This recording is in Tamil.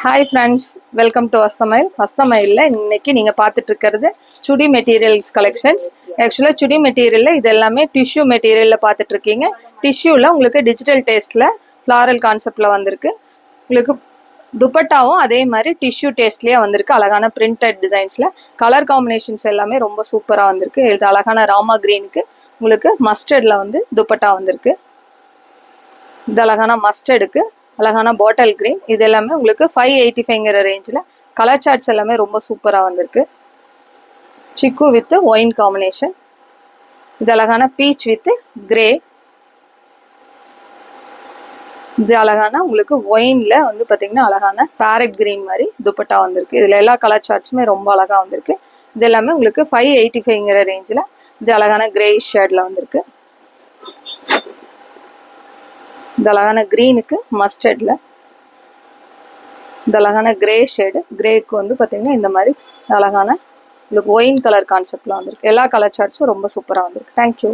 ஹாய் ஃப்ரெண்ட்ஸ், வெல்கம் டு வஸ்தமைல். வஸ்தமைலில் இன்னைக்கு நீங்கள் பார்த்துட்டு இருக்கிறது சுடி மெட்டீரியல்ஸ் கலெக்ஷன்ஸ். ஆக்சுவலாக சுடி மெட்டீரியலில் இது எல்லாமே டிஷ்யூ மெட்டீரியலில் பார்த்துட்ருக்கீங்க. டிஷ்யூவில் உங்களுக்கு டிஜிட்டல் டேஸ்ட்டில் ஃப்ளாரல் கான்செப்டில் வந்திருக்கு. உங்களுக்கு துப்பட்டாவும் அதே மாதிரி டிஷ்யூ டேஸ்ட்லேயே வந்திருக்கு. அழகான பிரிண்டட் டிசைன்ஸில் கலர் காம்பினேஷன்ஸ் எல்லாமே ரொம்ப சூப்பராக வந்திருக்கு. இது அழகான ராமா க்ரீனுக்கு உங்களுக்கு மஸ்டர்டில் வந்து துப்பட்டா வந்திருக்கு. இது அழகான மஸ்டர்டுக்கு அழகான பாட்டில் கிரீன். இது எல்லாமே உங்களுக்கு 585 ரேஞ்சில் கலர் சார்ட்ஸ் எல்லாமே ரொம்ப சூப்பராக வந்திருக்கு. சிக்கு வித் ஒயின் காம்பினேஷன். இது அழகான பீச் வித் கிரே. இது அழகான உங்களுக்கு ஒயின்ல வந்து பார்த்தீங்கன்னா அழகான பேரட் கிரீன் மாதிரி துப்பட்டா வந்திருக்கு. இதில் எல்லா கலர் சார்ட்ஸுமே ரொம்ப அழகாக வந்திருக்கு. இது எல்லாமே உங்களுக்கு 585 ரேஞ்சில் இது அழகான கிரே ஷேட்ல வந்திருக்கு. இந்த அழகான கிரீனுக்கு மஸ்டர்ட்ல இந்த அழகான கிரே ஷேடு. கிரேக்கு வந்து பார்த்தீங்கன்னா இந்த மாதிரி அழகான உங்களுக்கு ஒயின் கலர் கான்செப்ட்ல வந்திருக்கு. எல்லா கலர் சார்ட்ஸும் ரொம்ப சூப்பராக வந்திருக்கு. தேங்க்யூ.